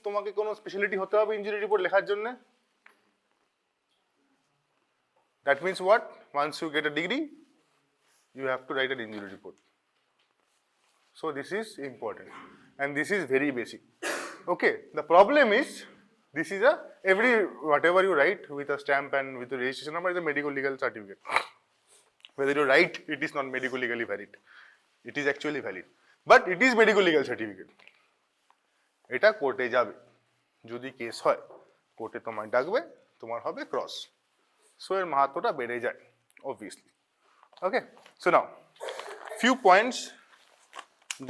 তোমাকে কোনো স্পেশালিটি হতে হবে ইনজুরি রিপোর্ট লেখার জন্য? That means what? Once you get a degree, you have to write an injury report. So this is important, and this is very basic. Okay, the problem is this is whatever you write with a stamp and with the registration number is a medical legal certificate. Whether you write, it is not medical legally valid. It is actually valid, but it is medical legal certificate. এটা কোর্টে যাবে, যদি case হয় কোর্টে তোমায় ডাকবে, তোমার হবে ক্রস। সো এর মাহাত্ম্যটা বেড়ে যায় obviously. Okay, so now few points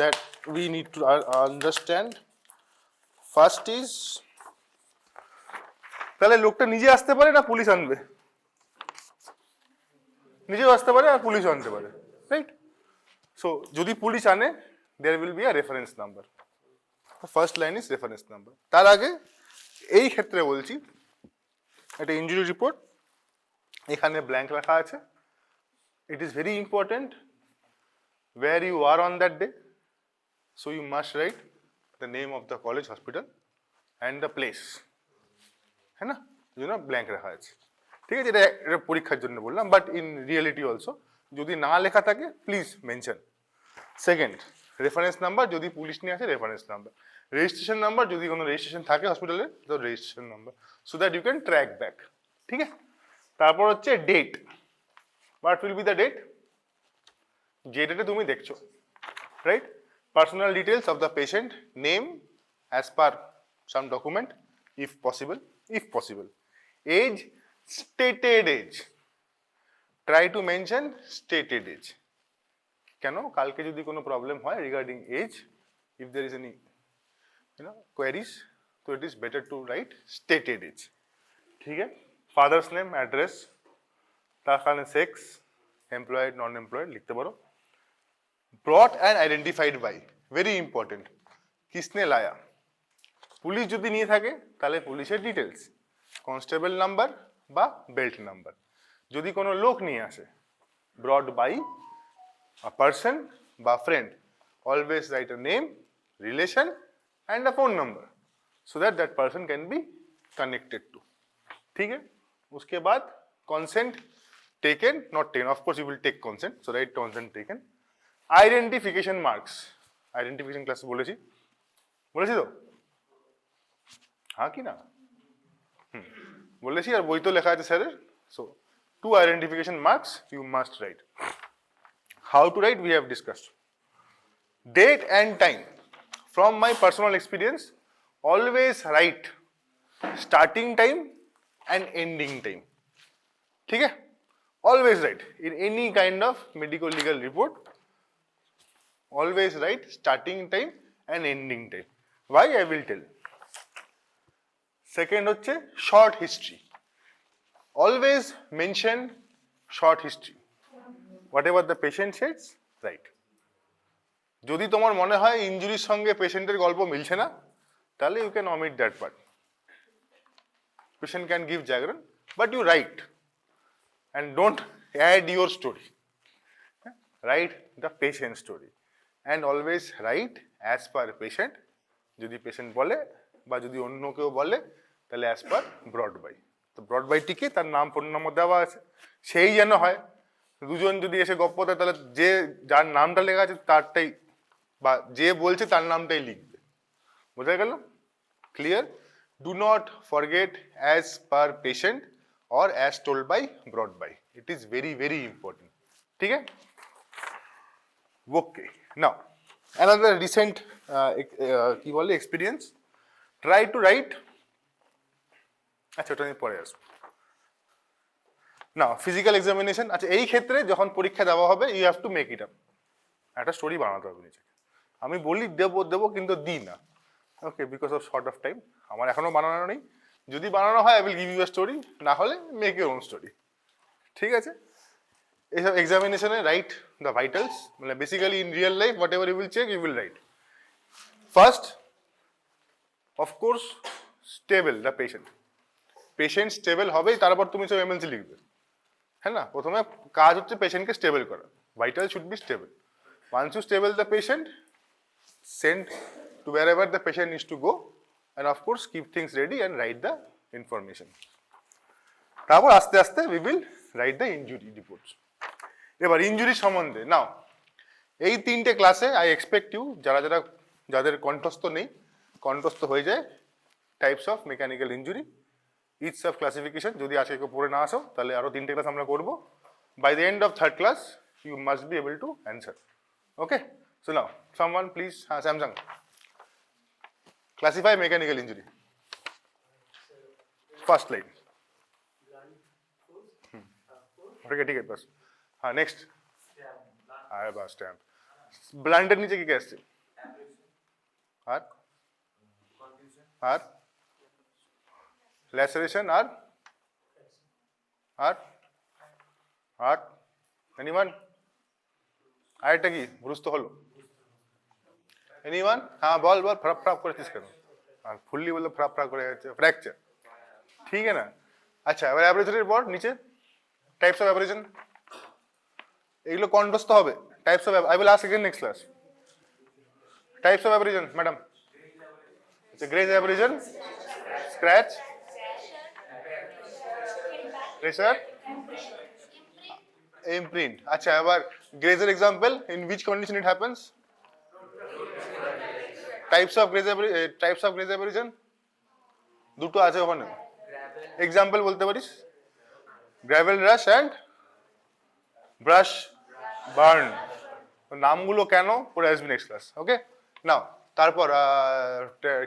that we need to understand. First is, তাহলে লোকটা নিজে আসতে পারে না পুলিশ আনবে? নিজেও আসতে পারে আর পুলিশও আনতে পারে, রাইট? সো যদি পুলিশ আনে, there will be a reference number. First line is reference number. তার আগে এই ক্ষেত্রে বলছি, একটা ইনজুরি রিপোর্ট এখানে ব্ল্যাঙ্ক রাখা আছে। It is very important where you are on that day, so you must write the name of the college, hospital and the place, হ্যাঁ না? এই জন্য ব্ল্যাঙ্ক রাখা আছে, ঠিক আছে? এটা পরীক্ষার জন্য বললাম, বাট ইন রিয়েলিটি অলসো যদি না লেখা থাকে please mention. Second, reference number, যদি পুলিশ নিয়ে আসে রেফারেন্স নাম্বার। রেজিস্ট্রেশন নাম্বার, যদি কোনো রেজিস্ট্রেশন থাকে হসপিটালে তো registration number, so that you can track back, ঠিক আছে? তারপর হচ্ছে date. What will be the date? যে ডেটে তুমি দেখছো, right? Personal details of the patient, name as per some document if possible, age, stated age, try to mention stated age. কেন? কালকে যদি কোনো প্রবলেম হয় regarding age, if there is any queries, so it is better to write stated age, ठीक है? Father's name, address, তার কারণে sex, employed, নন employed লিখতে পারো। brought and identified by, very important, কিসনে লায়া। পুলিশ যদি নিয়ে থাকে তাহলে পুলিশের ডিটেলস, কনস্টেবল নাম্বার বা বেল্ট নাম্বার। যদি কোনো লোক নিয়ে আসে, brought by a person বা friend, always write a name, relation and a phone number so that that person can be connected to, ठीक है? उसके बाद consent taken, not taken, of course you will take consent, so write consent taken. Identification marks, identification class বলেছি তো, হ্যাঁ কি না? বলেছি, আর বই তো লেখা আছে স্যারের। so 2 identification marks you must write. How to write we have discussed. Date and time. From my personal experience, always write starting time and ending time, ठीक है? Always write in any kind of medical legal report, always write starting time and ending time. Why? I will tell. Second হচ্ছে short history. Always mention short history. Whatever the patient says, write. যদি তোমার মনে হয় ইনজুরির সঙ্গে পেশেন্টের গল্প মিলছে না, তাহলে you can omit that part. Patient can give জাগরণ, but you write and don't add your story, write the patient story and always write as per patient. যদি পেশেন্ট বলে বা যদি অন্য কেউ বলে তাহলে অ্যাজ পার ব্রড বাই। তো ব্রড বাইটিকে তার নাম, ফোন নম্বর দেওয়া আছে, সেই যেন হয়। দুজন যদি এসে গপ্প দেয় তাহলে যে যার নামটা লেখা আছে তারটাই, বা যে বলছে তার নামটাই লিখবে। বোঝা গেল? Clear? Do not forget as per patient or as told by brought by, it is very very important, ঠিক আছে? ওকে, নাও অ্যানাদার রিসেন্ট কি বলে এক্সপিরিয়েন্স, ট্রাই টু রাইট, আচ্ছা ওটা আমি পরে আসবো না। ফিজিক্যাল এক্সামিনেশন, আচ্ছা এই ক্ষেত্রে যখন পরীক্ষা দেওয়া হবে you have to make it up, একটা স্টোরি বানাতে হবে নিজেকে। আমি বলি দেবো কিন্তু দিই না, okay, because of short of time. আমার এখনো বানানো নেই, যদি বানানো হয় I will give you a story, না হলে মেক ইউর ওন স্টোরি, ঠিক আছে? এইসব এক্সামিনেশনে রাইট দ্য ভাইটালস, মানে basically in real life whatever you will check you will write. First of course stable the patient, patient stable হবেই, তারপর তুমি সব এমএলসি লিখবে, হ্যাঁ না? প্রথমে কাজ হচ্ছে পেশেন্টকে স্টেবল করা, vital should be stable. Once you stable the patient, send to wherever the patient needs to go, and of course keep things ready and write the information. তারপর আস্তে আস্তে we will write the injury reports. এবার injury সম্বন্ধে নাও এই তিনটে ক্লাসে I expect you যাদের কণ্ঠস্থ নেই কণ্ঠস্থ হয়ে যায় types of mechanical injury each of classification. যদি আজকে কেউ পড়ে না আসো তাহলে আরো তিনটে ক্লাস আমরা করবো। By the end of third class you must be able to answer. Okay, so now someone please. হ্যাঁ, Samsung, classify mechanical injury. First line. ঠিক আছে, বাস। হ্যাঁ, নেক্সট। আরে বাস, স্ট্যাম্প। ব্লান্টের নিচে কি আসছে? আর আর ল্যাসারেশন আর আর আর এনিওয়ান? আরেকটা কি ব্রুজ তো হলো? এনিওয়ান? হ্যাঁ বল বল, ফ্রাপ ফ্রাপ করেছিস কেন? আর ফুললি বললো ফ্রাপ ফ্রাপ করে যাচ্ছে, ফ্র্যাকচার। ঠিক আছে না? আচ্ছা, এবার অ্যাব্রেশনের পর নিচে টাইপস অফ অ্যাব্রেশন, এগুলো কন্ট্রস্ট হবে। Types of, I will ask again next class. Types of abrasion madam, graze abrasion, scratch, pressure, imprint. আচ্ছা, এবার গ্রেজের example, in which condition it happens? Types of graze abrasion দুটো আছে ওখানে। Example বলতে পারিস? Gravel rash and brush burn. নামগুলো কেন পড়ে আসবি নেক্সট ক্লাস। ওকে, নাও তারপর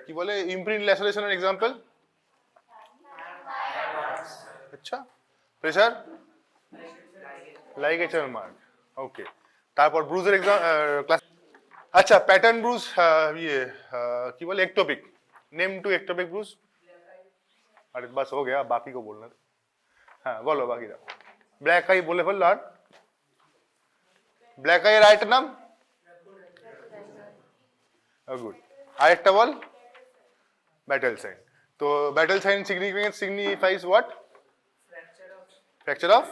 কি বলে ইমপ্রিন্ট ল্যাসারেশনের এক্সাম্পল? আচ্ছা, প্রেসার, লাইগেচার মার্ক। ওকে, তারপর ব্রুজের এক্সাম ক্লাস। আচ্ছা, প্যাটার্ন ব্রুজ, ইয়ে কি বলে ectopic. Name two ectopic bruise. अरे बस हो गया, बाकी को बोलना। हाँ बोलो बाकी का। ब्लैक आई बोले फल और ब्लैक आई राइट नाम गुड। आरेक्टा बॉल बैटल साइन। तो battle sign signifies what? Fracture of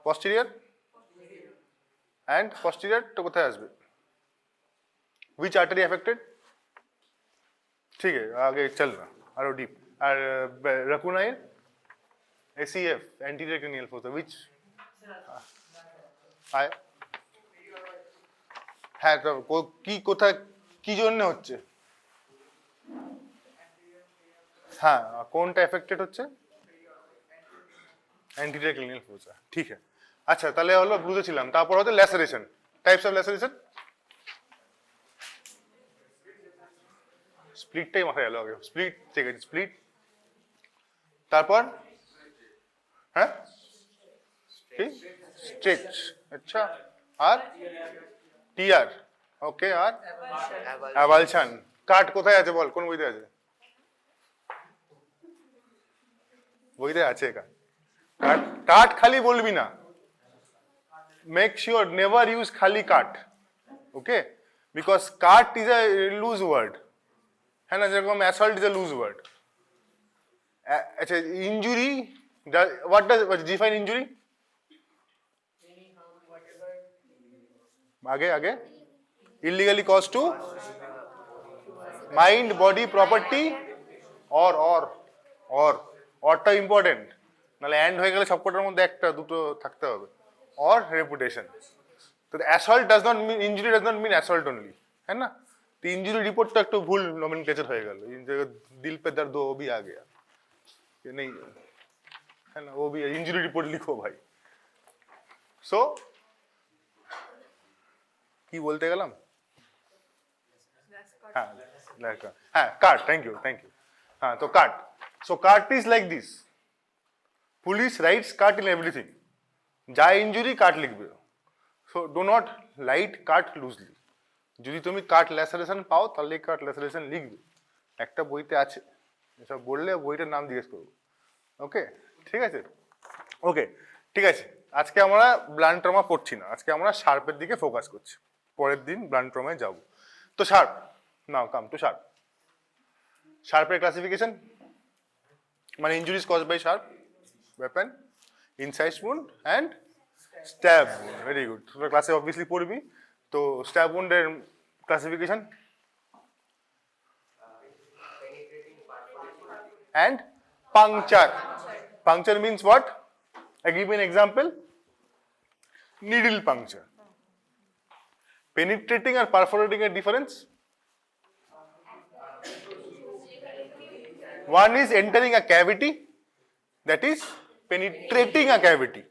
posterior and posterior तो কোথায় আসবে? which artery affected? ঠিক আছে, আগে চল না আরো deep. R রাকুনাইল ACF anterior cranial fossa which আয় হ্যাঁ, তো কি কোথায় কি জন্য হচ্ছে? হ্যাঁ, কোনটা এফেক্টেড হচ্ছে? anterior cranial fossa। ঠিক আছে, আচ্ছা তাহলে হলো ব্রুজে ছিলাম। তারপর হচ্ছে ল্যাসারেশন। টাইপস অফ ল্যাসারেশন, স্প্লিটটাই মাথায় গেল আগে। স্প্লিট, ঠিক আছে, স্প্লিট। তারপর হ্যাঁ কি স্ট্রেচ। আচ্ছা, আর টিয়ার। ওকে, আর অ্যাভালশন। কাট কোথায় আছে বল, কোন বইতে আছে? বইতে আছে কাট। কাট খালি বলবি না, মেক শিওর নেভার ইউজ খালি cut. Okay, because cut is a loose word, হ্যাঁ না? যেরকম assault is a loose word. আচ্ছা, injury, what does define injury? আগে আগে illegally cause to mind, body, property, অরটা ইম্পর্টেন্ট, নাহলে অ্যান্ড হয়ে গেলে সবকটার মধ্যে একটা দুটো থাকতে হবে। और रेपुटेशन। तो assault does not mean, injury does not mean assault only, है ना? तो इंजरी रिपोर्ट तो एक तो भूल नोमेनक्लेचर हो गया, इन जगह दिल पे दर्द हो वो भी आ गया, ये नहीं है ना? वो भी इंजरी रिपोर्ट लिखो भाई। सो की बोलते गलम? हाँ हाँ, कार्ड, थैंक यू। हाँ, तो card, so card is like this. Police writes card in everything. যা ইনজুরি কাট লিখবে। So do not write cut loosely. যদি তুমি কাট ল্যাসারেশন পাও তাহলে কাট ল্যাসারেশন লিখবে, একটা বইতে আছে। এসব বললে বইটার নাম জিজ্ঞেস করবো। ওকে, ঠিক আছে? ওকে, ঠিক আছে। আজকে আমরা ব্লান্ট ট্রমা পড়ছি না, আজকে আমরা শার্পের দিকে ফোকাস করছি। পরের দিন ব্লান্ট ট্রমায় যাব। তো sharp, now come to sharp. শার্পের ক্লাসিফিকেশন মানে injuries caused by sharp weapon, incise wound and stab wound। very good, তোমরা ক্লাসে অবভিয়াসলি পড়বি। তো স্ট্যাব wound এর classification and puncture. Puncture means what? I give you an example. Needle puncture. Penetrating or perforating a difference? One is entering a cavity, that is penetrating a cavity.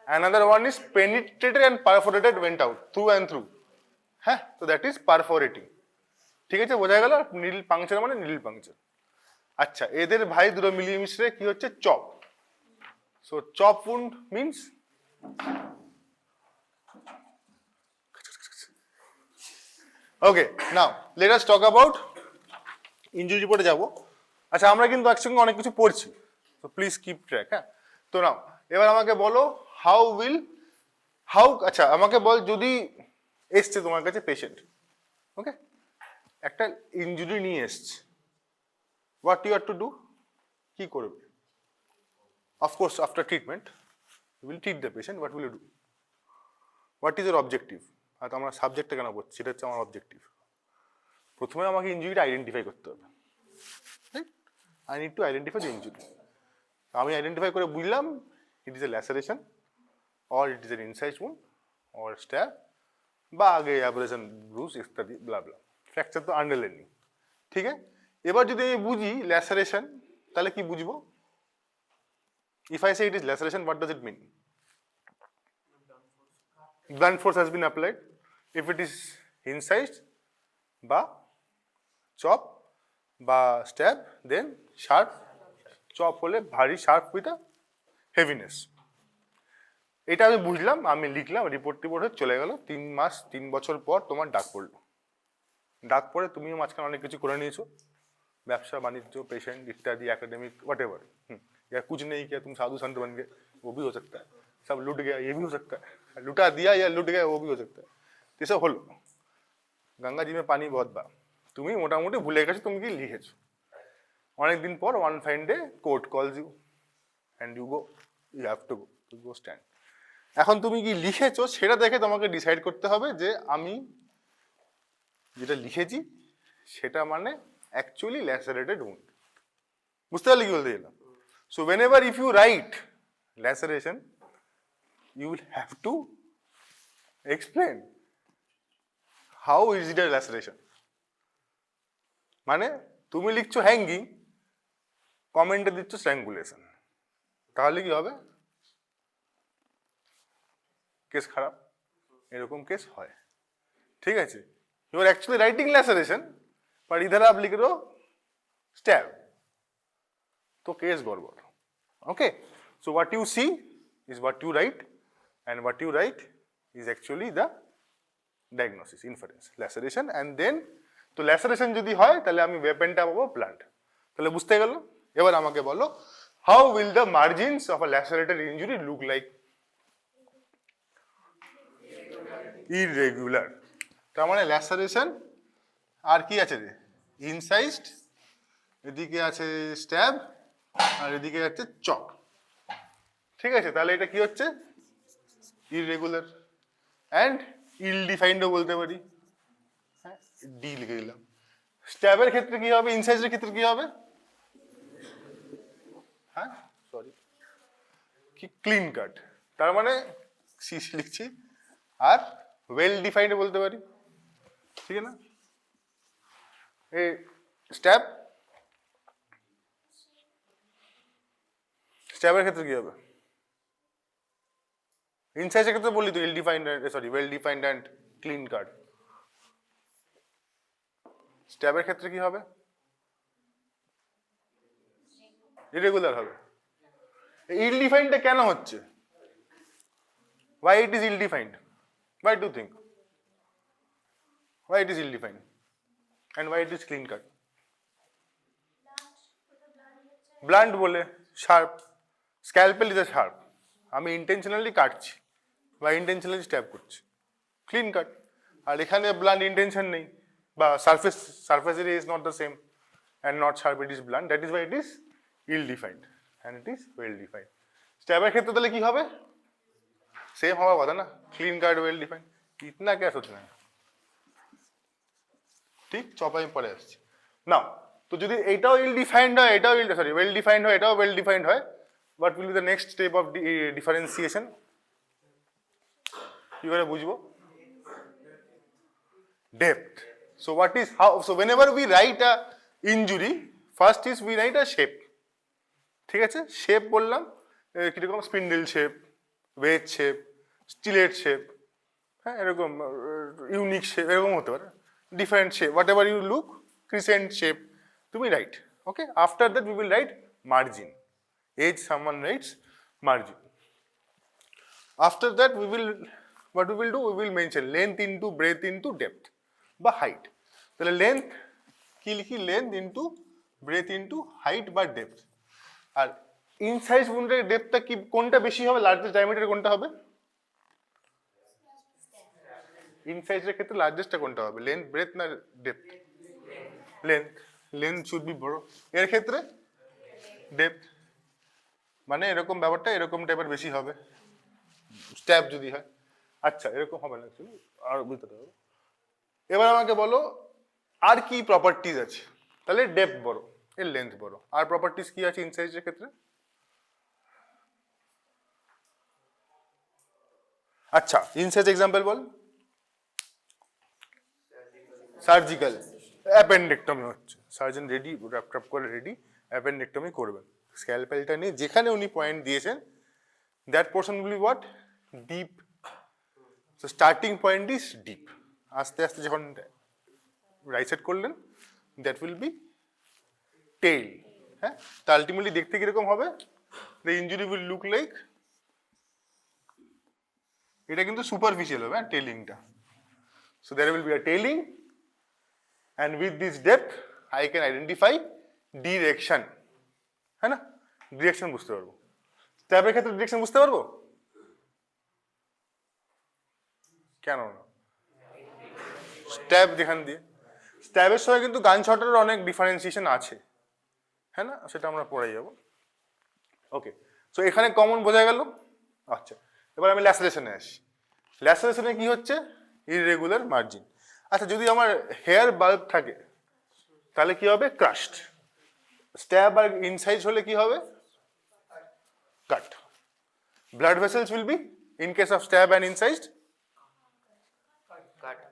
Another one is penetrated and perforated, went out, through and through. হ্যাঁ, so that is perforating. ঠিক আছে, বোঝা গেল? Needle puncture মানে needle puncture. আচ্ছা, এদের ভাই দুটো মিলিয়ে মিশরে কি হচ্ছে? Chop. So chop wound means okay, now let us talk about injury রিপোর্টে যাব। আচ্ছা, আমরা কিন্তু একসঙ্গে অনেক কিছু পড়ছি, তো প্লিজ কিপ ট্র্যাক। হ্যাঁ, তো নাও এবার আমাকে বলো আচ্ছা আমাকে বল, যদি এসছে তোমার কাছে পেশেন্ট, ওকে, একটা ইনজুরি নিয়ে এসছে, what you have to do? কি করবে? Of course after treatment you will treat the patient, what will you do? What is your objective? হয়তো আমরা সাবজেক্টটা কেন পড়ছি, সেটা হচ্ছে আমার অবজেক্টিভ। প্রথমে আমাকে ইনজুরিটা আইডেন্টিফাই করতে হবে, right? I need to identify the injury. আমি আইডেন্টিফাই করে বুঝলাম it is a laceration or it is an incise wound or stab বা আগে অ্যাব্রেশন, ব্রুজ ইত্যাদি, ব্লা ব্লা। ফ্র্যাকচার তো আন্ডারলাইন নেই, ঠিক আছে? এবার যদি আমি বুঝি ল্যাসারেশন, তাহলে কি বুঝবো? If I say it is laceration, what does it mean? blunt force has been applied. If it is incised বা চপ বা স্ট্যাব, দেন শার্প। চপ হলে ভারী, শার্প উইথ আ হেভিনেস। এটা আমি বুঝলাম, আমি লিখলাম, রিপোর্ট হয়ে চলে গেল। 3 মাস 3 বছর পর তোমার ডাক পড়লো। ডাক পড়ে তুমিও মাঝখানে অনেক কিছু করে নিয়েছো, ব্যবসা বাণিজ্য, পেশেন্ট ইত্যাদি, एकेडमिक वट एवर। या कुछ नहीं किया, तुम साधु संत बन गए, वो भी हो सकता है। सब लूट गया, ये भी हो सकता है। लुटा दिया या लुट गया, वो भी हो सकता है। এসব হলো। গঙ্গা জি মে পানি বহুত বা, তুমি মোটামুটি ভুলে গেছো তুমি কি লিখেছো। অনেকদিন পর one fine day court calls you and you go, you have to go stand. এখন তুমি কি লিখেছো সেটা দেখে তোমাকে ডিসাইড করতে হবে যে আমি যেটা লিখেছি সেটা মানে অ্যাকচুয়ালি ল্যাসারেটেড উন্ড। বুঝতে পারলে কি বলতে গেলাম? So whenever if you write laceration, you will have to explain how is it a laceration. মানে তুমি লিখছো হ্যাঙ্গিং, কমেন্টে দিচ্ছ স্ট্র্যাঙ্গুলেশন, তাহলে কি হবে? কেস খারাপ, এরকম কেস হয়, ঠিক আছে? You are actually writing laceration, but ইধার আপ লিখ দো স্ট্যাব, তো কেস গড়বড়। Okay, so what you see is what you write, and what you write is actually the diagnosis, inference, laceration. And then তো ল্যাসারেশন যদি হয় তাহলে আমি ওয়েপেনটা পাবো ব্লান্ট। তাহলে বুঝতে গেল? এবার আমাকে বলো, how will the margins of a lacerated injury look like? Irregular. তার মানে ল্যাসারেশন আর কি আছে রে? ইনসাইজড, এদিকে আছে স্ট্যাব, আর এদিকে আছে চপ, ঠিক আছে? তাহলে এটা কি হচ্ছে? ইররেগুলার অ্যান্ড ইল ডিফাইন্ডও বলতে পারি। হ্যাঁ, ডি লিখে দিলাম। স্ট্যাবের ক্ষেত্রে কি হবে? ইনসাইজের ক্ষেত্রে কি হবে? হ্যাঁ, সরি, কি ক্লিন কাট। তার মানে সিসি লিখছি, আর ওয়েল ডিফাইন্ড বলতে পারি, ঠিক আছে না? এই স্ট্যাব, স্ট্যাবের ক্ষেত্রে কি হবে? ইনসাইজের ক্ষেত্রে বললি তো, ওয়েল ডিফাইন্ড অ্যান্ড ক্লিন কাট। স্ট্যাবের ক্ষেত্রে কি হবে? ইরেগুলার হবে। ইল ডিফাইন্ডটা কেন হচ্ছে? Why it is ill defined? Why do you think? Why it is ill defined? And why it is clean cut? Blunt বলে, sharp. Scalpel is a sharp. আমি intentionally কাটছি বা ইন্টেনশনালি স্ট্যাব করছি, ক্লিন কাট। আর এখানে blunt intention নেই, বা surface area is not the same and not sharp, it is blunt, that is why it is ill defined and it is well defined. স্ট্যাবের ক্ষেত্রে তাহলে কি হবে? सेम हवा কথা না, ক্লিন কাট, ওয়েল ডিফাইন্ড। ইতনা क्या सोचना है? ঠিক, চপ আমি পরে আসছি। নাও তো যদি এটাও ইল ডিফাইন্ড হয়, এটাও ওয়েল ডিফাইন্ড হয়, এটাও ওয়েল ডিফাইন্ড হয়, what will be the next step of differentiation? কি করে বুঝবো? Depth. So what is how? So whenever we write a injury, first is we write a shape. ঠিক আছে, শেপ বললাম কিরকম, spindle shape, wedge shape, stiletto shape, হ্যাঁ এরকম unique shape, এরকম হতে পারে, different shape, whatever you look, crescent shape তুমি write. Okay, after that we will write margin, as someone writes margin. After that we will what we will do, we will mention length into breadth into depth বা height. তাহলে length কি লিখি, length into breadth into height বা depth. আর incise উন্ডের ডেপথটা কি, কোনটা বেশি হবে, লার্জেস্ট ডায়ামিটার কোনটা হবে? ইনসাইজের ক্ষেত্রে লার্জেস্টটা কোনটা হবে, লেন্থ ব্রেথ না depth? Length, length should be বড়। এর ক্ষেত্রে ডেপথ, মানে এরকম ব্যাপারটা এরকম টাইপের বেশি হবে স্ট্যাপ যদি হয়। আচ্ছা এরকম হবে না, অ্যাকচুয়ালি আর বুঝতে পারবো। এবার আমাকে বলো আর কি প্রপার্টিজ আছে, তাহলে ডেপথ বড়, এর লেন্থ বড়, আর প্রপার্টিজ কি আছে ইনসাইজের ক্ষেত্রে? আচ্ছা ইনসাইজ এক্সাম্পল বল। সার্জিক্যাল অ্যাপেন্ডেক্টমি হচ্ছে, সার্জন রেডি র্যাপ করে রেডি অ্যাপেন্ডেক্টমি করবেন, স্ক্যালপেলটা নিয়ে যেখানে উনি পয়েন্ট দিয়েছেন that portion will be what, deep. So starting point is deep, আস্তে আস্তে যখন রাইট সাইড করলেন দ্যাট উইল বি টেইল। হ্যাঁ, তা আলটিমেটলি দেখতে কিরকম হবে, the injury will look like, এটা কিন্তু সুপারফিশিয়াল হবে টেলিংটা। So there will be a tailing and with this depth I can identify direction, है ना, direction বুঝতে পারবো। স্ট্যাবের ক্ষেত্রে ডিরেকশন বুঝতে পারবো কেন না? স্ট্যাব যেখান দিয়ে, স্ট্যাবের সঙ্গে কিন্তু গান শটের অনেক ডিফারেন্সিয়েশন আছে, হ্যাঁ না, সেটা আমরা পড়ে যাব। ওকে, সো এখানে কমন বোঝা গেল। আচ্ছা এবার আমি ল্যাসারেশনে আসি। ল্যাসারেশনে কি হচ্ছে, ইররেগুলার মার্জিন। আচ্ছা যদি আমার হেয়ার বাল্ব থাকে তাহলে কি হবে, ক্রাশড। স্ট্যাব আর ইনসাইজ হলে কি হবে, cut. Blood vessels will be, in case of stab and incised,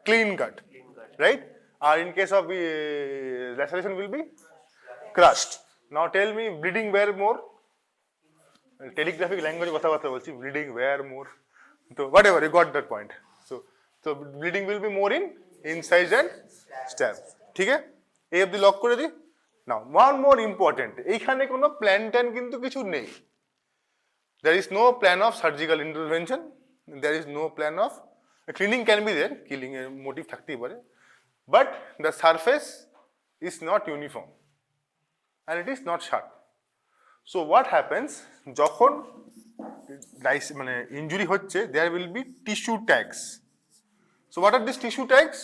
clean cut, right? আর in case of laceration will be crushed. Now tell me, bleeding where more? Telegraphic language কথাবার্তা বলছি, bleeding where more? So whatever, you got that point. So bleeding will be more in incise and stab. ঠিক আছে, এই অবধি lock করে দিই। নাও one more important, এইখানে কোনো প্ল্যান ট্যান কিন্তু কিছু নেই। There is no plan of surgical intervention, there is no plan of cleaning, can be there, killing এর motive থাকতেই পারে, but the surface is not uniform and it is not sharp. So what happens, যখন মানে injury হচ্ছে, there will be tissue tags. So what are these tissue tags?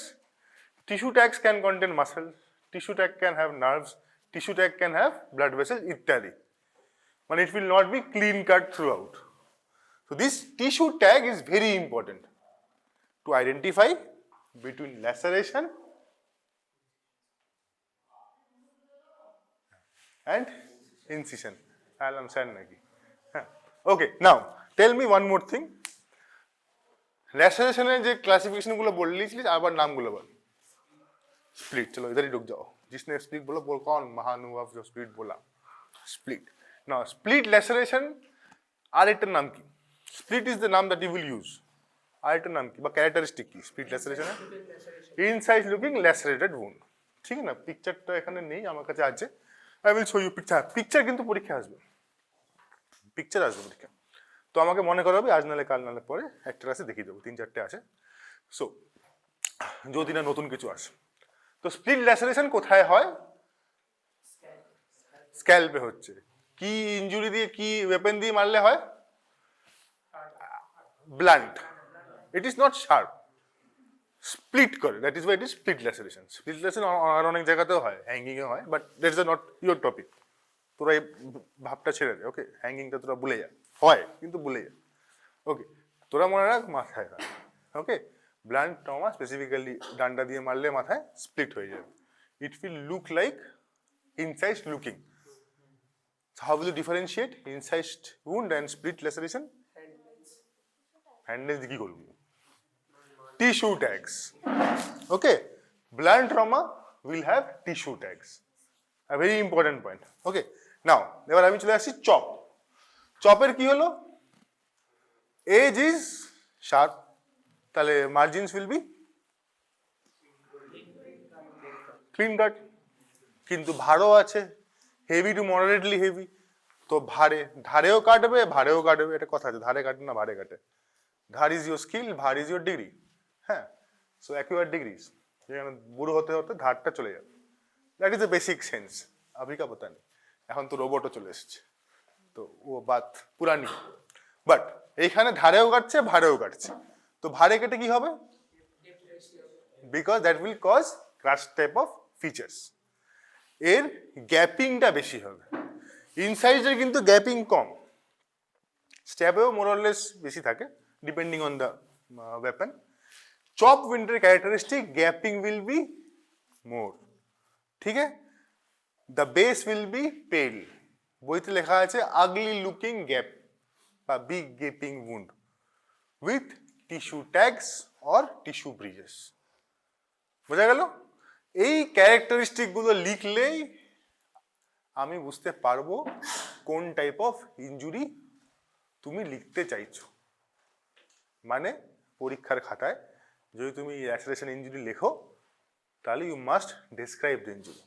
Tissue tags can contain muscles, tissue tag can have nerves, tissue tag can have blood vessels ইত্যাদি, মানে it will not be clean cut throughout. So this tissue tag is very important to identify between laceration and incision. Alam san naki. Okay, now tell me one more thing. Laceration এর যে classification গুলো বললিছিস, আবার নামগুলো বল। Split, চলো इधर ही रुक जाओ, जिसने स्प्लिट बोला बोल कौन महानुभाव जो स्प्लिट बोला, स्प्लिट। Now split laceration আর এটার নাম কি? স্প্লিট ইজ দ্য নাম দ্যাট ইউ উইল ইউজ, আর এটার নাম কি বা ক্যারেক্টারিস্টিক কি স্প্লিট ল্যাসারেশনের? Incised looking lacerated wound. ঠিক না, পিকচারটা এখানে নেই, আমার কাছে আছে, I will show you picture. Picture কিন্তু পরীক্ষা আসবে, পিকচার আসবে পরীক্ষা, তো আমাকে মনে করাবে আজ নালে কাল নালে পরে, একটা আছে দেখিয়ে দেবো, 3-4টে আছে। সো যদি না নতুন কিছু আসে, তো স্প্লিট ল্যাসারেশন কোথায় হয়? স্ক্যাল্পে হচ্ছে। কি ইনজুরি দিয়ে, কি ওয়েপন দিয়ে মারলে হয়? Blunt, it is not sharp, split করে, that is why it is split laceration. Split laceration আর অনেক জায়গাতেও হয়, হ্যাঙ্গিং এ হয়, but that's not your topic, তোরা এই ভাবটা ছেড়ে দে। ওকে, হ্যাঙ্গিংটা তোরা ভুলে যা, হয় কিন্তু ভুলে যা। ওকে, তোরা মনে রাখ মাথায় রাখ। ওকে, ব্লান্ট ট্রমা স্পেসিফিক্যালি ডান্ডা দিয়ে মারলে মাথায় স্প্লিট হয়ে যাবে, it will look like incised looking. So how will you differentiate incised wound and split laceration? Handles কি করব? Tissue tags. Okay, blunt trauma will have tissue tags. A very important point. Okay, now এবার আমি চলে আসছি chop. চপের কি হলো? Edge is sharp, তাহলে margins will be clean cut, কিন্তু ভারও আছে, হেভি টু মডারেটলি হেভি, তো ধারেও কাটবে ভারেও কাটবে, এটা কথা আছে, ধারে কাটে না ভারে কাটে। ধার ইজ ইউর স্কিল, ভার ইজ ইউর ডিগ্রি। হ্যাঁ, সো অ্যাকুয়ার ডিগ্রিজ, যেখানে বুড়ো হতে হতে ধারটা চলে যাবে। That is the basic sense. अभी का पता नहीं, এখন তো রোবটও চলে এসেছে, তো ও বাত পুরানি। বাট এইখানে ধারেও কাটছে ভারেও কাটছে, তো ভারে কেটে কি হবে? Because that will cause crush type of features. এর গ্যাপিংটা বেশি হবে, ইনসাইডের কিন্তু গ্যাপিং কম, স্ট্যাবেও মোরলেস বেশি থাকে depending on the weapon. Chop উইন্ডের characteristic gaping will be more, ঠিক আছে? দ্য বেস উইল বি পেল, বইতে লেখা আছে আগলি লুকিং গ্যাপ বা big gaping wound with tissue tags or tissue Bridges. বোঝা গেল? এই ক্যারেক্টারিস্টিক গুলো লিখলেই আমি বুঝতে পারবো কোন টাইপ অফ ইনজুরি তুমি লিখতে চাইছো। মানে পরীক্ষার খাতায় যদি তুমি ল্যাসেরেশন ইনজুরি লেখো, তাহলে you must describe the injury.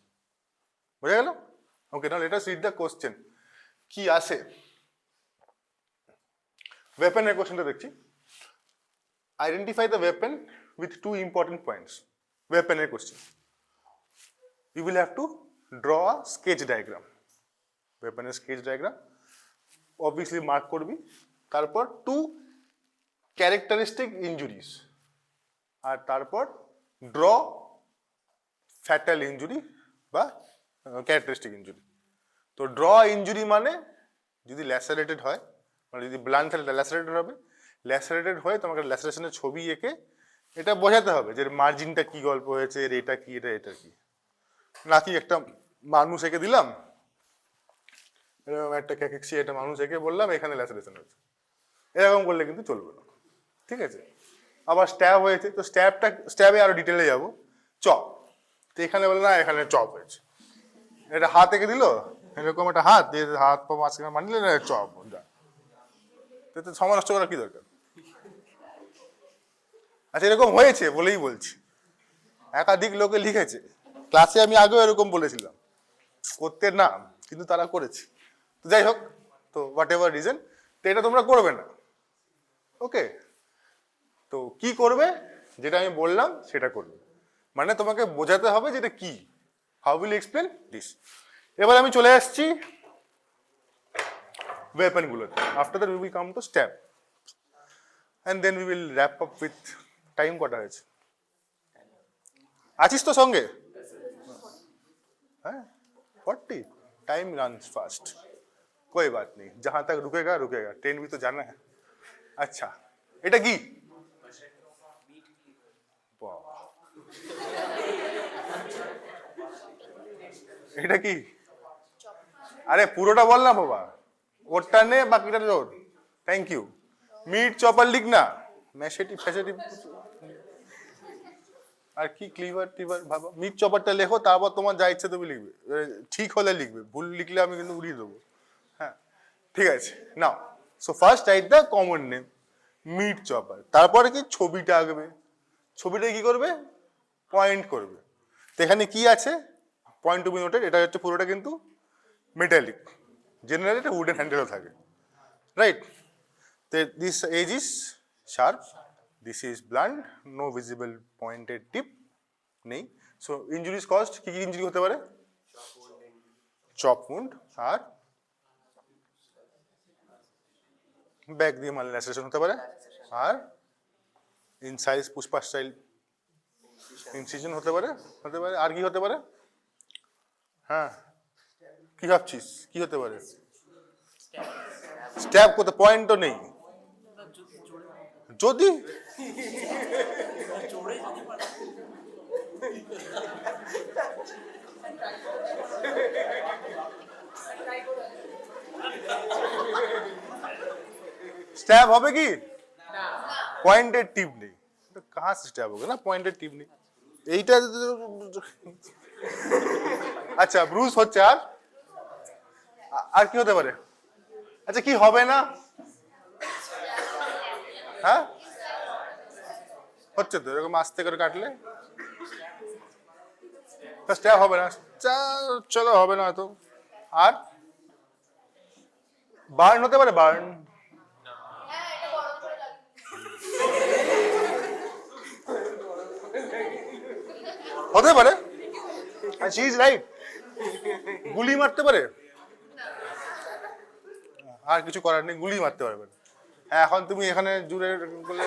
বোঝা গেল? Okay, now let us read the question. কি আসে? ওয়েপনের কোশ্চেনটা দেখছি। Identify the weapon with two important points. ওয়েপনের question, you will have to draw a sketch diagram. Weapon sketch diagram obviously mark করবি, তারপর টু ক্যারেক্টারিস্টিক ইনজুরিজ, আর তারপর draw fatal injury বা ক্যারেক্টারিস্টিক ইনজুরি। তো ড্র ইনজুরি মানে যদি ল্যাসারেটেড হয়, মানে যদি ব্লান্ট তাহলে ল্যাসারেটেড হবে, ল্যাসারেটেড হয়ে তোমাকে ল্যাসারেশনের ছবি এঁকে এটা বোঝাতে হবে যে মার্জিনটা কি গল্প হয়েছে, এর এটা কি, এটা কি। নাকি একটা মানুষ এঁকে দিলাম, এরকম একটা ক্যাকেক্সি একটা মানুষ এঁকে বললাম এখানে ল্যাসারেশন হয়েছে, এরকম করলে কিন্তু চলবে না, ঠিক আছে? আবার স্ট্যাব হয়েছে, তো স্ট্যাবে আরো ডিটেলে যাবো। চপ, তো এখানে বলে না এখানে চপ হয়েছে, এটা হাত এঁকে দিল, এরকম একটা হাত দিয়ে হাত পা মাঝখানে মানলে না চপ, তো সময় নষ্ট করার কি দরকার? আচ্ছা, এরকম হয়েছে বলেই বলছি, একাধিক লোকে লিখেছে, ক্লাসে আমি আগেও এরকম বলেছিলাম, করতে না কিন্তু তারা করেছে। তো যাই হোক, তো হোয়াট এভার রিজন, তো এটা তোমরা করবে না। ওকে, তো কি করবে? যেটা আমি বললাম সেটা করবে, মানে তোমাকে বোঝাতে হবে যেটা কি। How will explain this? এবার আমি চলে আসছি ওয়েপন গুলোতে। After that we will come to stab and then we will wrap up with time. কটা হয়েছে? আছিস তো সঙ্গে? हाँ 40, टाइम रन्स फास्ट, कोई बात नहीं, जहां तक रुकेगा रुकेगा, ट्रेन भी तो जाना है। अच्छा, এটা কি? এটা কি? আরে পুরোটা বল না বাবা, ওরটা নে, বাকিটা জোর। Thank you. মিট চপার লিখ না, ম্যাশেটি ফ্যাশেটি আর কি ক্লিভার টিভার ভাবো। মিট চপারটা লেখো, তারপর তোমার যা ইচ্ছে তুমি লিখবে, ঠিক হলে লিখবে, ভুল লিখলে আমি কিন্তু উড়িয়ে দেবো। হ্যাঁ, ঠিক আছে। Now, so first write the common name meat chopper, তারপরে কি ছবিটা আঁকবে, ছবিটা কি করবে? পয়েন্ট করবে। তো এখানে কি আছে? পয়েন্ট টু বি নোটেড, এটা হচ্ছে পুরোটা কিন্তু মেটালিক, জেনারেলি এটা উডেন হ্যান্ডেলও থাকে, রাইট? তো this edge is sharp, this is blunt, no visible pointed tip নেই। সো ইনজুরিজ কজড, কি কি ইনজুরি হতে পারে? চপ উন্ড, আর ব্যাক দিয়ে মারলে ল্যাসেরেশন হতে পারে, আর ইনসাইজ পুষ্পা স্টাইল ইনসিশন হতে পারে, আর কি হতে পারে? হ্যাঁ, কি ভাবছিস কি হতে পারে? স্ট্যাব করতে পয়েন্ট তো নেই, যদি स्टैब হবে কি পয়েন্টেড টিপ নেই তো कहां से स्टैब होगा ना পয়েন্টেড টিপ নেই এইটা আচ্ছা ব্রুজ হচ্ছে আর কি হতে পারে আচ্ছা কি হবে না হ্যাঁ হচ্ছে তো এরকম আস্তে করে কাটলে তো স্ট্যাব হবে না চলো হবে না হয়তো আর বার্ন হতে পারে বার্ন হতে পারে শি ইজ রাইট গুলি মারতে পারে আর কিছু করার নেই গুলি মারতে পারবে হ্যাঁ এখন তুমি এখানে জুড়ে বলে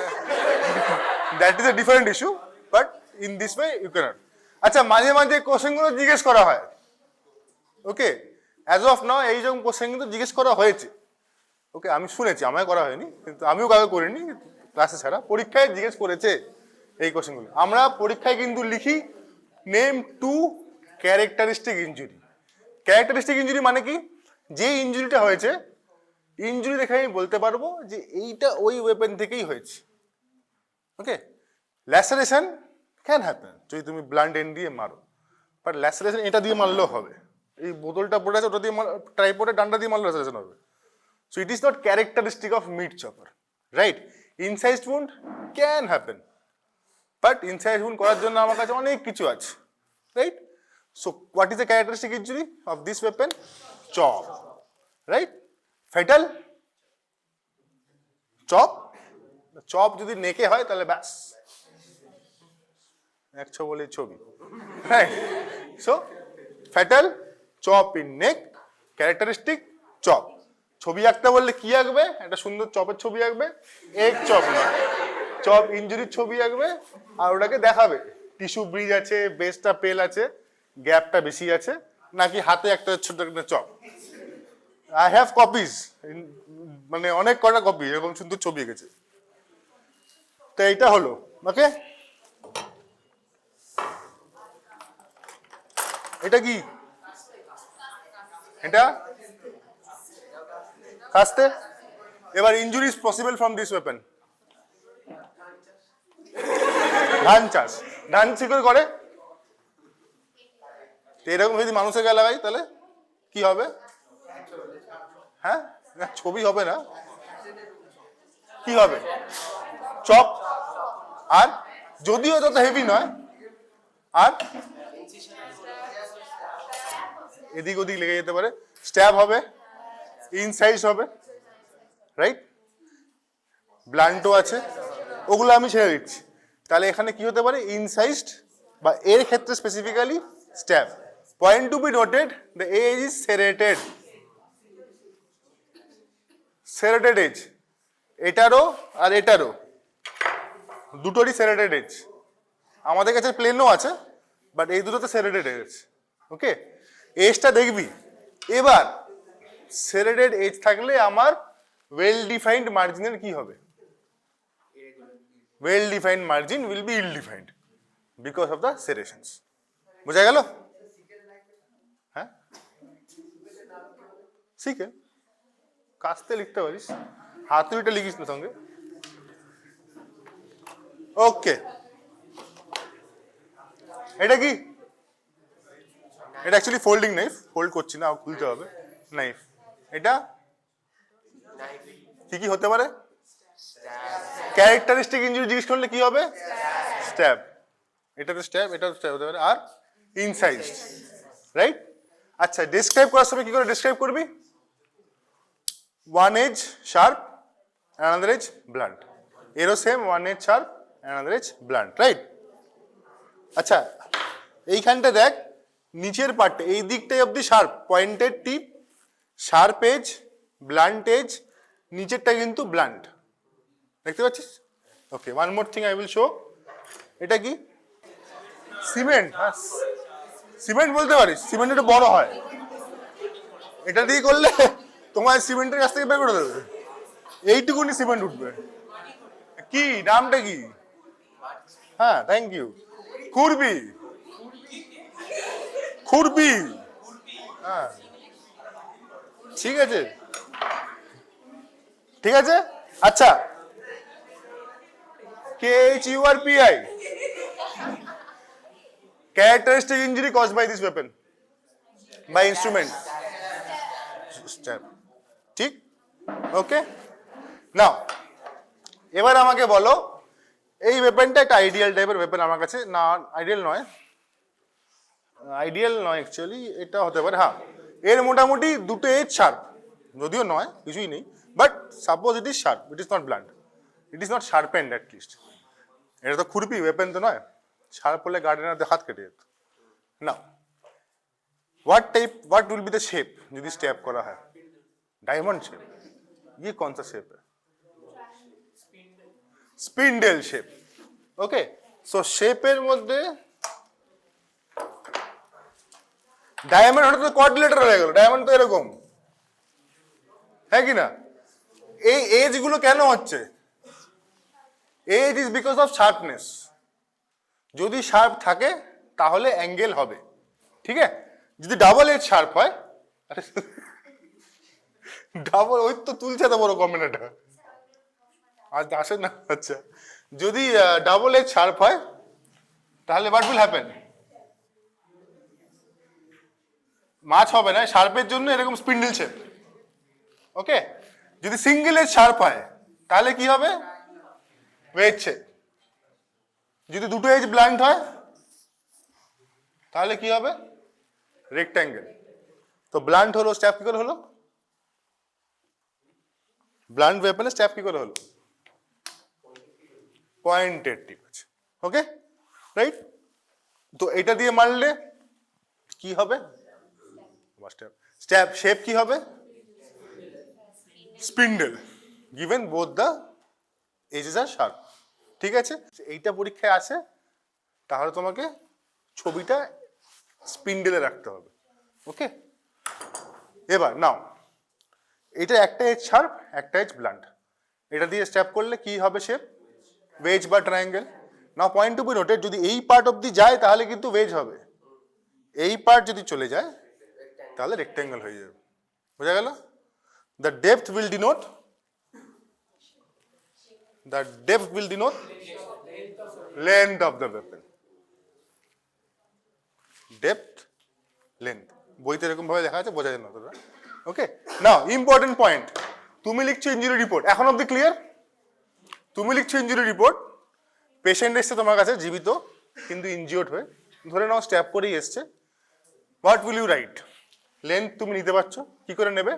that is a different issue but in this way you cannot আচ্ছা মাঝে মাঝে কোশ্চেনগুলো জিজ্ঞেস করা হয় ওকে অ্যাজ অফ নাও এই রকম কোশ্চেন কিন্তু জিজ্ঞেস করা হয়েছে ওকে আমি শুনেছি আমায় করা হয়নি কিন্তু আমিও কাউকে করিনি ক্লাসে ছাড়া পরীক্ষায় জিজ্ঞেস করেছে এই কোশ্চেনগুলো আমরা পরীক্ষায় কিন্তু লিখি name two characteristic injury characteristic injury মানে কি যে ইনজুরিটা হয়েছে ইনজুরি দেখে আমি বলতে পারবো যে এইটা ওই ওয়েপেন থেকেই হয়েছে ওকে ল্যাসারেশন ক্যান হ্যাপেন যদি তুমি ব্লান্ট এন্ড দিয়ে মারো বাট ল্যাসারেশন এটা দিয়ে মারলেও হবে এই বোতলটা পড়ে আছে ওটা দিয়ে ট্রাইপডে ডান্ডা দিয়ে মারলে ল্যাসারেশন হবে so it is not characteristic of meat chopper right incised wound can happen but incised wound করার জন্য আমার কাছে অনেক কিছু আছে right so what is the characteristic injury of this weapon chop right fatal chop chop যদি নেকে হয় তাহলে ব্যাস একশো বলে ছবি right so fatal chop in neck characteristic chop ছবি আঁকতে বললে কি আঁকবে একটা সুন্দর চপের ছবি আঁকবে এক চপ না চপ ইনজুরির ছবি আঁকবে আর ওটাকে দেখাবে টিস্যু ব্রিজ আছে বেসটা পেল আছে গ্যাপটা বেশি আছে নাকি হাতে একটা ছোট একটা চপ আই হ্যাভ কপিজ মানে অনেক কটা কপি এরকম সুন্দর ছবি এঁকেছে তো এইটা হলো ওকে এটা কি এটা কাস্তে এবার injuries possible from this weapon ধান চাষ ধান কি করে এরকম যদি মানুষের গায়ে লাগাই তাহলে কি হবে হ্যাঁ ছবি হবে না কি হবে চপ আর যদিও তত হেভি নয় আর এদিক ওদিক লেগে যেতে পারে স্ট্যাব হবে ইনসাইজ হবে রাইট ব্লান্টও আছে ওগুলো আমি ছেড়ে দিচ্ছি তাহলে এখানে কি হতে পারে ইনসাইজড বা এর ক্ষেত্রে specifically stab point to be noted the edge is serrated serrated edge এটারও আর এটারও দুটোরই সেরেটেড এজ আমাদের কাছে প্লেনও আছে বাট এই দুটোতে সেরেটেড এজ ওকে এজটা দেখবি এবার সেরেটেড এজ থাকলে আমার ওয়েল ডিফাইন্ড মার্জিনের কি হবে well defined margin will be ill defined because of the serrations বোঝা গেল হ্যাঁ শিখে কাস্তে লিখতে পারিস হাতুড়িটা লিখিস না সঙ্গে ওকে এটা কি এটা অ্যাকচুয়ালি ফোল্ডিং নাইফ ফোল্ড করছি না খুলতে হবে নাইফ এটা কি কি হতে পারে ক্যারেক্টারিস্টিক ইনজুরি জিজ্ঞেস করলে কি হবে স্ট্যাব এটাতে স্ট্যাব এটা স্ট্যাব হতে পারে আর ইনসাইজড রাইট আচ্ছা ডেসক্রাইব করার সময় কি করে ডেসক্রাইব করবি one edge sharp another edge blunt এরও same one edge sharp another edge blunt right আচ্ছা এইখানটা দেখ নিচের পার্টটা এই দিকটাই অবধি sharp pointed tip sharp edge blunt edge নিচেরটা কিন্তু ব্লান্ট দেখতে পাচ্ছিস okay one more thing I will show এটা কি সিমেন্ট হ্যাঁ সিমেন্ট বলতে পারিস সিমেন্ট একটু বড় হয় এটা দিয়ে করলে তোমার সিমেন্টের কাছ থেকে বের করে দেবে এইটুকুনি সিমেন্ট উঠবে কি নামটা কি হ্যাঁ থ্যাংক ইউ কুরবি খুরপি। হ্যাঁ, ঠিক আছে, ঠিক আছে। আচ্ছা, KHURPI, characteristic injury caused by this weapon, by instrument, stab, ঠিক, ওকে। নাও এবার আমাকে বলো, এই ওয়েপনটা একটা আইডিয়াল টাইপের ওয়েপন আমার কাছে, না আইডিয়াল নয়, অ্যাকচুয়ালি এটা হতে পারে, হ্যাঁ, এর মোটামুটি দুটো এজ শার্প, যদিও নয়, কিছুই নেই, but suppose it is sharp, it is not blunt, it is not sharpened at least. এটা তো খুরপি, ওয়েপন তো নয়, শার্প হলে গার্ডেনারদের হাত কেটে যেত। না, what will be the shape যদি স্ট্যাপ করা হয়? Diamond shape. ये कौन सा शेप है? Spindle shape. ओके, सो शेपेर মধ্যে ডায়মন্ড হঠাৎ তো কোয়াড্রিলেটার হয়ে গেল, ডায়মন্ড তো এরকম, হ্যাঁ কি না? এই এজ গুলো কেন হচ্ছে? Edge is because of sharpness. যদি শার্প থাকে তাহলে অ্যাঙ্গেল হবে, ঠিক আছে? যদি ডাবল এজ শার্প হয়, ডাবল ওই তো তুলছে তো বড় কমেন্ট, এটা আজ আসে না। আচ্ছা, যদি ডাবল এজ শার্প হয় তাহলে হোয়াট উইল হ্যাপেন? মাছ হবে না, শার্পের জন্য এরকম স্পিন্ডল শেপ। ওকে, যদি সিঙ্গেল এজ শার্প হয় তাহলে কি হবে? Wedge shape. যদি দুটো এজ ব্লান্ট হয় তাহলে কি হবে? রেক্ট্যাঙ্গেল। তো ব্লান্ট হলো, স্ট্যাপ কি করে হলো? ব্লান্ট ওয়েপনে স্ট্যাপ কি করে হলো? পয়েন্টেড টিপ আছে। ওকে, রাইট? তো এটা দিয়ে মারলে কি হবে? স্ট্যাপ শেপ কি হবে? Spindle, given both the edges are sharp. ঠিক আছে, এইটা পরীক্ষায় আসে, তাহলে তোমাকে ছবিটা স্পিন্ডেলে রাখতে হবে। ওকে, এবার নাও, এটা একটা এজ শার্প, একটা এজ ব্লান্ট, এটা দিয়ে স্ট্যাপ করলে কি হবে শেপ? ওয়েজ বা triangle. Now point to be noted, যদি এই পার্ট অবধি যায় তাহলে কিন্তু ওয়েজ হবে, এই পার্ট যদি চলে যায় তাহলে রেক্ট্যাঙ্গেল হয়ে যাবে। বোঝা গেল? The depth will denote, length of the weapon, depth, length, বইতে এরকম ভাবে লেখা আছে, বোঝা যায় না তোরা। ওকে, নাও ইম্পর্টেন্ট পয়েন্ট, তুমি লিখছো ইনজুরি রিপোর্ট, এখন অব্দি ক্লিয়ার? তুমি লিখছো ইনজুরি রিপোর্ট, পেশেন্ট এসছে তোমার কাছে জীবিত কিন্তু ইনজিওর্ড হয়ে, ধরে নাও স্ট্যাপ করেই এসছে, what will you write? Length তুমি নিতে পারছো, কি করে নেবে?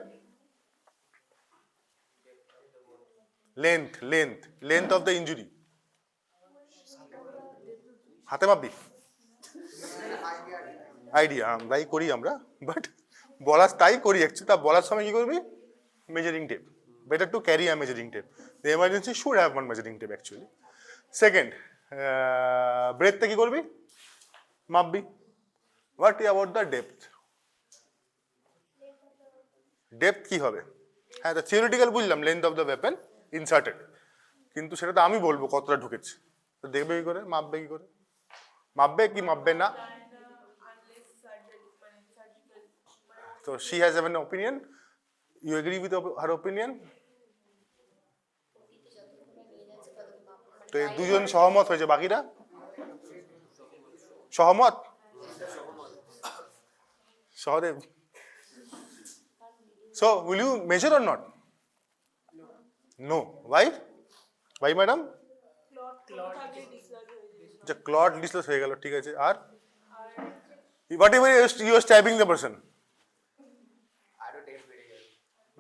লেন্থ অফ দ্য ইনজুরি, হাতে মাপবি? আইডিয়া তাই করি আমরা, বাট বলার তাই করি অ্যাকচুয়ালি। তা বলার সময় কি করবি? Measuring tape, better to carry a measuring tape, the emergency should have one measuring tape actually. Second, ব্রেথটা কি করবি? মাপবি। What about the depth? Depth কি হবে? হ্যাঁ, তো থিওরিটিক্যাল বুঝলাম, length of the weapon inserted, কিন্তু সেটা তো আমি বলবো কতটা ঢুকেছে, তো দেখবে কি করে? মাপবে কি করে? মাপবে কি মাপবে না? তো she has an opinion, you agree with her opinion? তো এই দুজন সহমত হয়েছে, বাকিরা সহমত? Sahadev, so will you measure or not? No. Why madam? যে ক্লট ডিসলস হয়ে গেল, ঠিক আছে। আর whatever you are stabbing the person,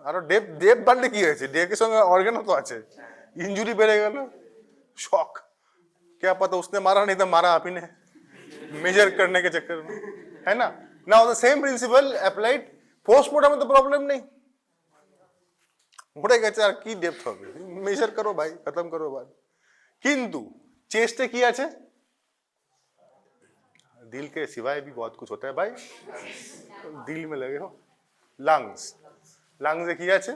আরো ডেপ বাড়লে কি হয়েছে? ডেপের সঙ্গে অর্গানও তো আছে, इंजरी বেড়ে গেল, शॉक, क्या पता उसने मारा नहीं तो मारा आप ही ने, मेजर करने के चक्कर में, है ना? Now the same principle applied postmortem में, तो प्रॉब्लम नहीं, মরে গেছে আর কি ডেপথ হবে? মেজার করো ভাই, খতম করো বাদ। কিন্তু চেস্টে কি আছে? दिल के सिवाय भी बहुत कुछ होता है भाई, दिल में लगे हो। লাংস, লাংসে কি আছে?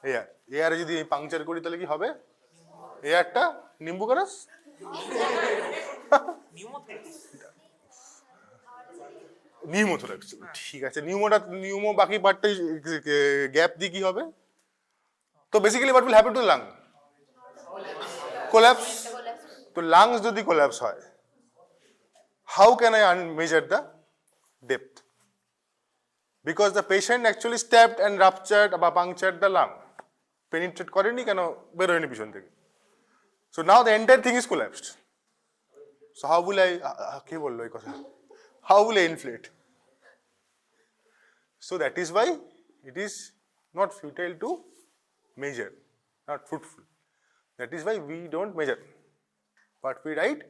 এয়ার, এয়ারে যদি পাংচার করি তাহলে কি হবে? এয়ারটা নিম্বু করস, নিউমোথোরাক্স, ঠিক আছে। নিউমো বাকি পার্টটা গ্যাপ দিয়ে কি হবে? তো basically what will happen to lung? Collapse. তো লাংস যদি কোল্যাপস হয়, how can I measure the depth? Because the patient actually stabbed and ruptured বা punctured the lung. Penetrate করেনি কেন, বেরোয়নি পিছন থেকে। So now the entire thing is collapsed. So how will I, কে বললো এই কথা? How will I inflate? So that is why it is not futile to measure, not fruitful. That is why we don't measure. What we write?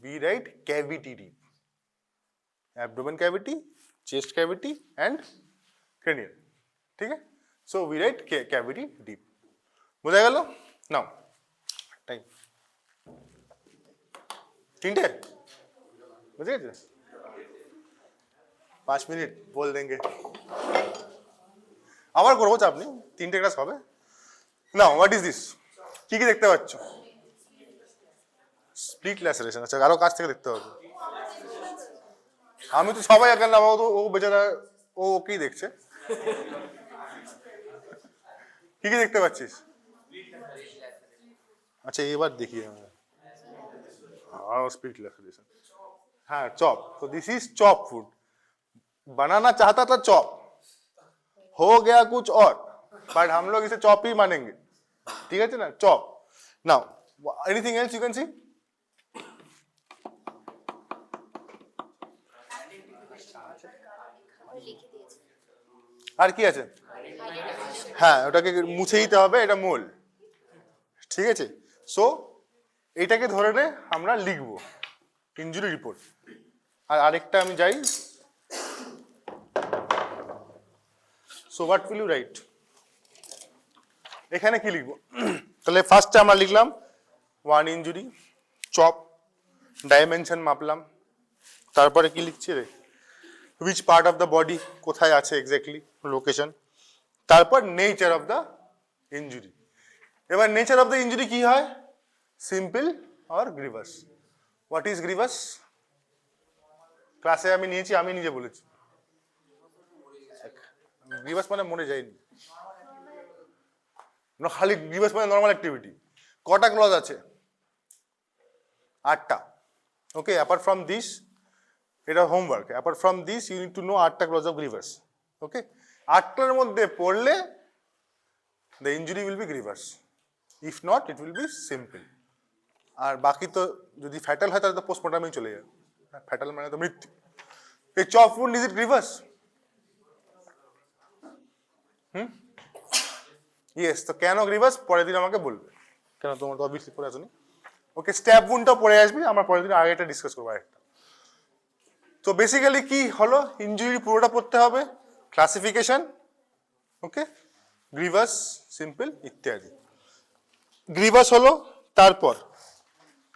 We write cavity deep. Abdomen cavity, chest cavity and cranial. ठीक है? So we write cavity deep. बुझा गया लो? Now, time. 3 बुझे गए? 5 minute बोल देंगे। আবার করবো, চাপ নেই, 3টে ক্লাস হবে। Now, what is this? কি কি দেখতে পাচ্ছ? Split laceration. আচ্ছা, আরো কাছ থেকে দেখতে হবে। আমি তো সবাই এখন নামাবো, তো ও বেচারা ও ওকেই দেখছে। কি কি দেখতে পাচ্ছিস? আচ্ছা, এবার দেখি स्प्लिट लैसरेशन। हाँ, चॉप। तो दिस इज चॉप फूड। बनाना चाहता था चॉप, हो गया कुछ और, बट हम लोग इसे चॉप ही मानेंगे। ठीक है ना, chop. Now anything else you can see? আর কি আছে? হ্যাঁ, ওটাকে মুছে দিতে হবে, এটা মূল। ঠিক আছে, সো এইটাকে ধরে নে আমরা লিখবো ইনজুরি রিপোর্ট। আর আরেকটা আমি যাই, so what will you write? এখানে কি লিখবো? তাহলে ফার্স্টে আমরা লিখলাম 1 ইনজুরি, চপ, ডাইমেনশন মাপলাম। তারপরে কি লিখছি রে? which part of the body, কোথায় আছে এক্স্যাক্টলি লোকেশন। তারপর নেচার অফ দ্য ইনজুরি। এবার নেচার অফ দ্য ইনজুরি কি হয়? Simple or grievous. What is grievous? ক্লাসে আমি নিয়েছি, আমি নিজে বলেছি। গ্রিভাস মানে মরে যায়নি, খালি গ্রিভাস মানে নর্মাল অ্যাক্টিভিটি। কটা ক্লজ আছে? 8টা। ওকে, অ্যাপার্ট ফ্রম দিস, এটা homework, apart from this you need to know 8টা ক্লজ অফ গ্রিভাস। ওকে, 8টার মধ্যে পড়লে the injury will be grievous, if not it will be simple. আর বাকি তো যদি ফ্যাটাল হয় তাহলে তো পোস্টমর্টমে চলে যাবে। ফ্যাটাল মানে তো মৃত্যু। এই chop wound is it grievous? Yes. তো কেন গ্রিভাস পরের দিন আমাকে বলবে, কেন তোমার তো অবভিয়াসলি পড়ে আসনি। ওকে, স্ট্যাব উন্ডটাও পড়ে আসবি, আমরা পরের দিন আগে এটা ডিসকাস করবো আরেকটা। তো বেসিক্যালি কি হলো, ইনজুরি পুরোটা পড়তে হবে, ক্লাসিফিকেশন, ওকে, গ্রিভাস, সিম্পল ইত্যাদি। গ্রিভাস হলো, তারপর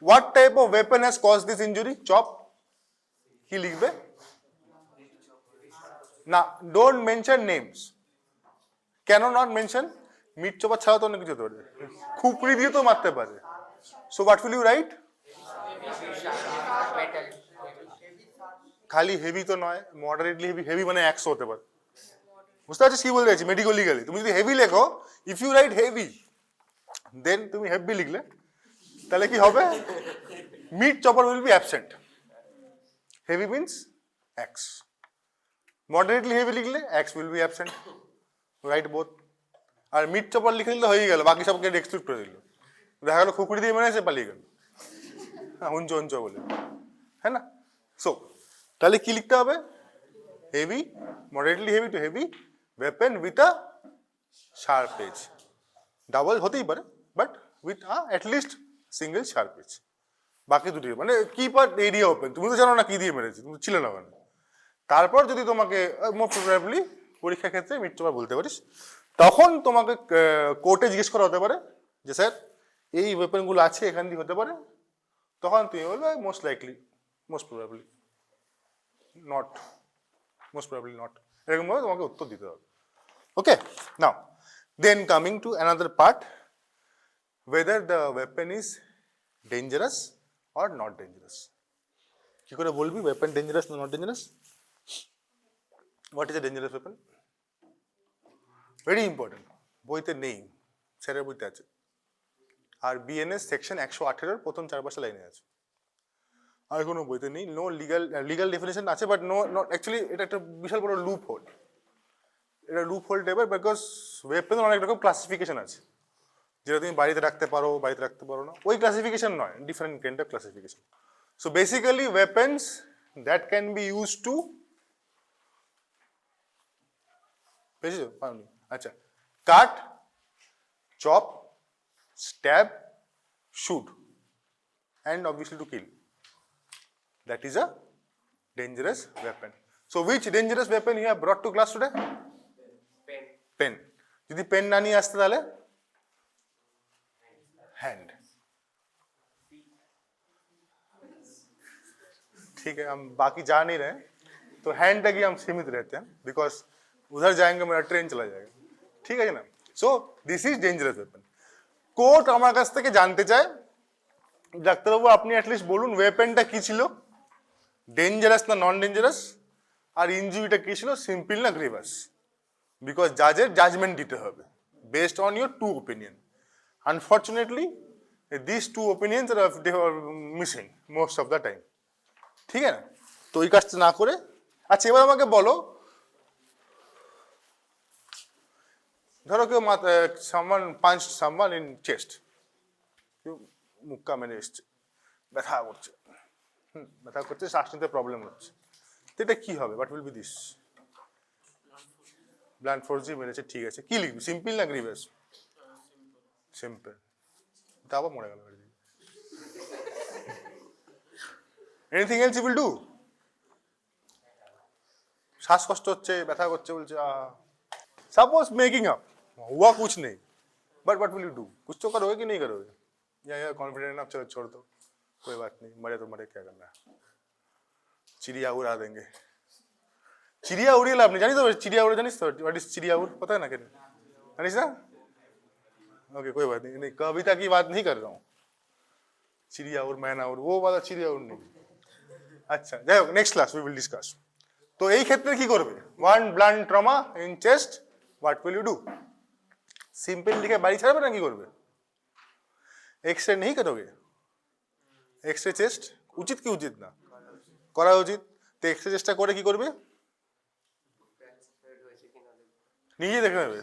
what type of weapon has cause this injury? Chop. কি লিখবে? না, ডোন্ট মেনশন নেমস। কেন নট মেনশন? মিট চপার ছাড়া তো অনেক কিছু হতে পারে, খুপড়ি দিয়ে তো মারতে পারে। So what will you write? খালি হেভি তো নয়, মডারেটলি হেভি। হেভি মানে 100 হতে পারে। বুঝতে পারছিস কি বলতে চাইছি? মেডিকেল লিগালি তুমি যদি হেভি লেখো, if you write heavy, then তুমি হেভি লিখলে তাহলে কি হবে? Meat chopper will be absent. Heavy means X। Moderately heavy লিখলে X will be absent. Right both. আর মিড চপার লিখে দিলে হয়ে গেল, বাকি সবকে এক্সক্লুড করে দিল। দেখা গেল খুকুড়ি দিয়ে মেরেছে, পালিয়ে গেল, হ্যাঁ, হুঞ্চ হুঞ্চ বলে, হ্যাঁ না? সো তাহলে কি লিখতে হবে? Heavy, moderately heavy to heavy, weapon with a sharp edge. Double হতেই পারে, but with at least single sharp edge. বাকি দুটি মানে কিপ আর এরিয়া ওপেন। তুমি তো জানো না কি দিয়ে মেরেছি, তুমি ছিলে না ওখানে। তারপর যদি তোমাকে মোর প্রবাবলি পরীক্ষার ক্ষেত্রে মিড চপার বলতে পারিস, তখন তোমাকে কোর্টে জিজ্ঞেস করা হতে পারে যে স্যার এই ওয়েপনগুলো আছে, এখান দিয়ে হতে পারে। তখন তুমি বলবে most likely, most probably not, most probably not, এরকম ভাবে তোমাকে উত্তর দিতে হবে। Okay, now then coming to another part, whether the weapon is dangerous or not dangerous। কি করে বলবি ওয়েপন ডেঞ্জারাস না not dangerous? What is a dangerous weapon? Very important, বইতে নেই, স্যারের বইতে আছে, আর বিএনএস সেকশন 118 প্রথম 4-5 লাইনে আছে, আর কোনো বইতে নেই। নো লিগাল ডেফিনেশন আছে, বাট নট অ্যাকচুয়ালি, এটা একটা বিশাল বড় লুপ হোল। এটা লুপ হোল টাইপের, বিকজ ওয়েপেন অনেক রকম ক্লাসিফিকেশন আছে, যেটা তুমি বাড়িতে রাখতে পারো, বাড়িতে রাখতে পারো না, ওই ক্লাসিফিকেশন নয়, different kind of classification. So basically weapons that can be use to, বুঝেছো? আচ্ছা, কাট, chop, stab, shoot, and obviously to kill. That is a dangerous weapon. So which dangerous weapon you have brought to class today? Pen. Pen. যদি pen না নিয়ে আসতে তাহলে hand. ठीक है, हम बाकी जा नहीं रहे, तो हैंड तक ही हम सीमित रहते हैं, बिकॉज उधर जाएंगे मेरा ट्रेन चला जाएगा। ठीक है ना? So this is dangerous weapon. Court আমার কাছ থেকে জানতে চায়, ডাক্তারবাবু আপনি অ্যাটলিস্ট বলুন ওয়েপেনটা কি ছিল, ডেঞ্জারাস না নন ডেঞ্জারাস, আর ইনজুরিটা কি ছিল, সিম্পল না গ্রিভাস, বিকজ জাজের জাজমেন্ট দিতে হবে based on your two opinion. Unfortunately this two opinions are missing most of the time. ঠিক আছে না? তো ওই কাজটা না করে, আচ্ছা এবার আমাকে বলো, ধরো কেউ someone punch someone in chest, কেউ মুক্কা মেরে এসছে, ব্যথা করছে, ব্যথা করছে, শ্বাস নিতে প্রবলেম হচ্ছে, তো এটা কি হবে? What will B this? Blunt force দিয়ে মেরেছে, ঠিক আছে, কি লিখবি, সিম্পল না গ্রিভাস? সিম্পল। তা আবার মরে গেল। Anything else you will do? শ্বাসকষ্ট হচ্ছে, ব্যথা করছে, বলছে सपोज मेकिंग अप, हुआ कुछ नहीं, but what will you do? कुछ तो करोगे कि नहीं करोगे? या कॉन्फिडेंट आप, चलो छोड़ दो, कोई बात नहीं, मरे तो मरे, क्या करना है, चिड़िया उड़ा देंगे। चिड़िया उड़िए लाभ नहीं, जानी तो चिड़िया उड़, जानी तो व्हाट इज चिड़िया उड़, पता है ना? क्या जानी ना? ओके, कोई बात नहीं, नहीं कविता की बात नहीं कर रहा हूँ, चिड़िया उड़, मैना उड़, वो वाला चिड़िया उड़ नहीं। अच्छा যাই হোক, next class we will discuss. তো এই ক্ষেত্রে কি করবে? One blunt trauma in chest, what will you do? Simple লিখে বাড়ি ছাড়বে না কি করবে? এক্স রে নেই করোগে? এক্স রে চেস্ট উচিত কি উচিত না? করা উচিত। তো এক্স রে চেষ্টা করে কি করবে? নিজে দেখে নেবে,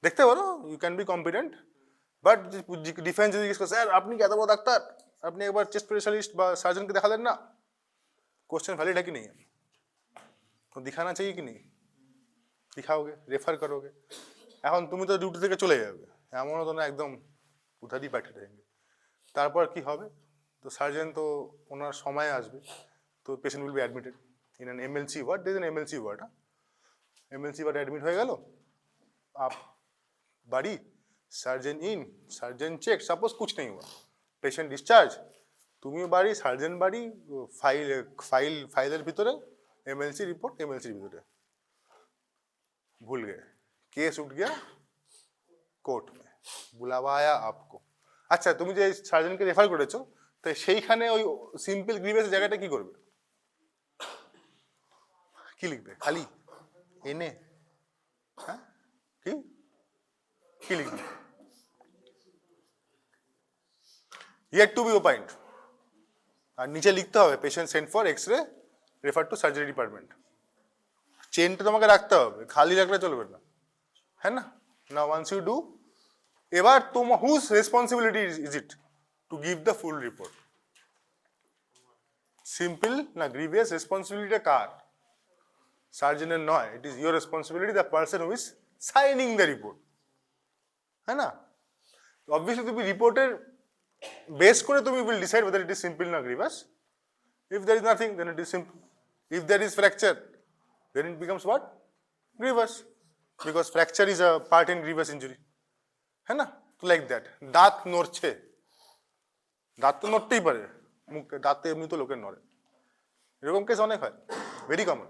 দেখতে পারো, you can be competent, but defence যদি জিজ্ঞেস করে, স্যার আপনি কি এত বড় ডাক্তার, আপনি একবার চেস্ট স্পেশালিस्ट বা সার্জনকে দেখালেন না, क्वेश्चन वैलिड है कि नहीं है? तो दिखाना चाहिए कि नहीं? दिखाओगे, रेफर करोगे। এখন তুমি তো ডিউটি থেকে চলে যাবে, এমনও তো না একদম উধারই পাঠিয়ে দেবে। তারপর কি হবে? তো সার্জন তো ওনার সময় আসবে, তো patient will be admitted in an MLC ward. This an MLC ward, MLC ward admit হয়ে গেল, आप বাড়ি, surgeon in, surgeon check, suppose कुछ नहीं हुआ, পেশেন্ট ডিসচার্জ, তুমি বাড়ি, সার্জন বাড়ি, ফাইলের ভিতরে এমএলসি রিপোর্ট, এমএলসির ভিতরে ভুল গए, केस उठ गया কোর্ট में, बुलावा आया आपको। আচ্ছা তুমি যে সার্জনকে রেফার করেছো, তো সেইখানে ওই সিম্পল গ্রিভেন্স জায়গাটা কি করবে? কি লিখবে? খালি এনে, হ্যাঁ কি কি লিখবে? yet to be opined, আর নিচে লিখতে হবে patient Saint for X ray, refer to surgery department. চেনটা তোমাকে রাখতে হবে, খালি রাখলে চলবে না, হ্যাঁ না? না ওয়ান্স ইউ ডু, এবার তোমার whose responsibility is it to give the full report? Simple না গ্রিভিয়াস? রেসপন্সিবিলিটি কার? সার্জনের নয়, it is your responsibility, the person who is signing the report, হ্যাঁ না? অবভিয়াসলি তুমি রিপোর্টের বেস করে তুমি will decide whether it is simple না grievous. If there is nothing, then it is simple. If there is fracture, then it becomes what? Grievous, because fracture is a part in grievous injury, है ना? तो like that. দাঁত নড়ছে, দাঁত তো নড়তেই পারে, মুখে দাঁতে এমনি তো লোকের নড়ে, এরকম কেস অনেক হয়, ভেরি কমন।